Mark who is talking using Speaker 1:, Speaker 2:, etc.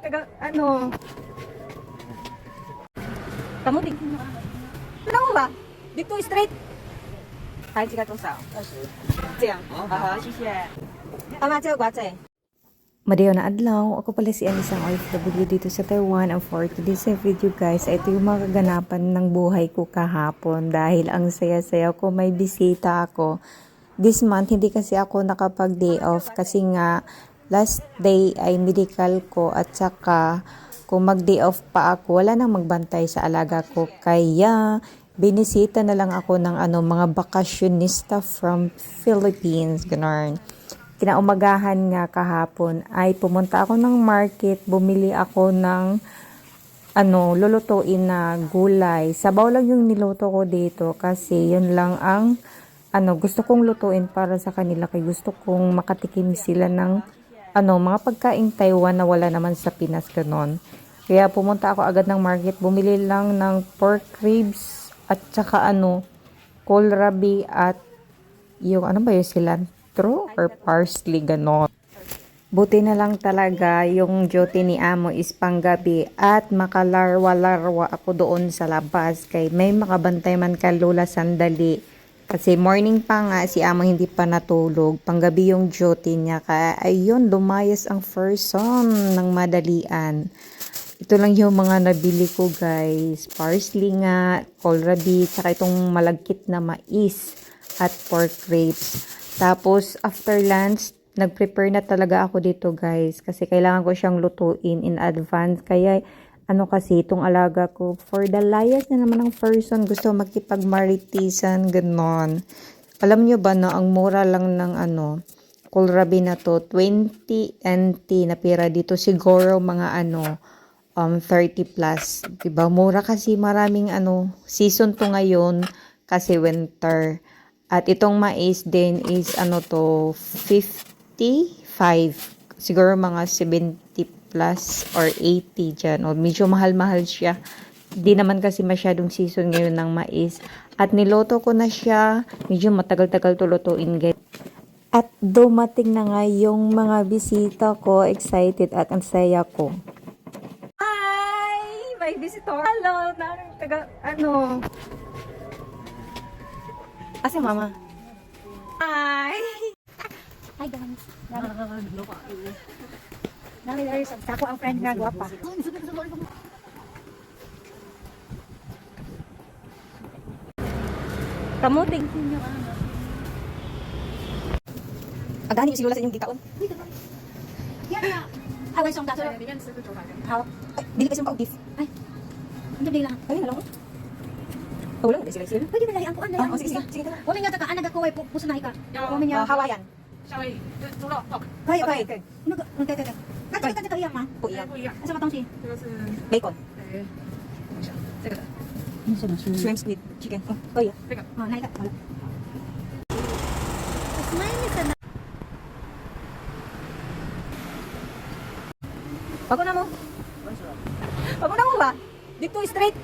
Speaker 1: taga, ano, kamu di. Ano ba? Dito straight. Hai, 这个多少？这样。好，谢谢。Tama, 这个瓜仔。
Speaker 2: Madayo na adlaw, ako pala si Anisang OFW dito sa Taiwan, and for today's video guys, ito yung mga kaganapan ng buhay ko kahapon dahil ang saya-saya ko, may bisita ako. This month, hindi kasi ako nakapag-day off kasi nga last day ay medical ko at saka kung mag-day off pa ako, wala nang magbantay sa alaga ko. Kaya binisita na lang ako ng mga bakasyonista from Philippines, ganun. Kinaumagahan nga kahapon ay pumunta ako ng market, bumili ako ng lulutuin na gulay. Sabaw lang yung niluto ko dito kasi yun lang ang gusto kong lutuin para sa kanila, kay gusto kong makatikim sila ng mga pagkaing Taiwan na wala naman sa Pinas, ganon. Kaya pumunta ako agad ng market, bumili lang ng pork ribs at saka kohlrabi at yung cilantro or parsley, ganon. Buti na lang talaga yung duty ni Amo is panggabi at makalarwa-larwa ako doon sa labas kay may makabantay man ka Lola sandali. Kasi morning pa nga si Amo hindi pa natulog, panggabi yung duty niya, kaya ayun, lumayas ang first son ng madalian. Ito lang yung mga nabili ko guys, parsley nga, kohlrabi, saka itong malagkit na mais at pork ribs. Tapos, after lunch, nag-prepare na talaga ako dito guys. Kasi kailangan ko siyang lutuin in advance. Kaya, kasi itong alaga ko, for the layas na naman ng person, gusto makipagmaritisan, ganon. Alam nyo ba na ang mura lang ng kohlrabi na to, 20 NT na pera dito. Siguro mga 30 plus. Diba? Mura kasi maraming season to ngayon kasi winter. At itong mais din is 55. Siguro mga 70 plus or 80 dyan. O medyo mahal-mahal siya. Di naman kasi masyadong season ngayon ng mais. At niloto ko na siya. Medyo matagal-tagal to lutuin guys. At dumating na nga yung mga bisita ko. Excited at ang saya ko.
Speaker 1: Hi! May visitor. Hello! Taga, Asa mama? Hi!
Speaker 3: Hi guys. Nari sa ako ang friend nga guwapa.
Speaker 1: Kamuting. Agani yung sigula sa inyong gikaon.
Speaker 3: Yan na. Hawan song dato. How?
Speaker 1: Dili kasi yung pa-beef.
Speaker 3: Ay. Ano din lang.
Speaker 1: Ayun na lang. Wala na sila sila.
Speaker 3: Pwede ba lahi ang kuan na.
Speaker 1: Sige.
Speaker 3: Wala nga taka anag ako ay puso na ika. Wala nga
Speaker 1: Hawaiian.
Speaker 3: Kaya
Speaker 1: Okay.
Speaker 3: Ano ka? Kaya ka iyang ma.
Speaker 1: Puiyan.
Speaker 3: Asa matong si?
Speaker 1: Bacon.
Speaker 3: 这个的。
Speaker 1: Shrimp squid. Chicken. Oh yeah.
Speaker 3: Oh, naika. Wala.
Speaker 1: Pagod na mo. Pagod na mo ba? Dito straight.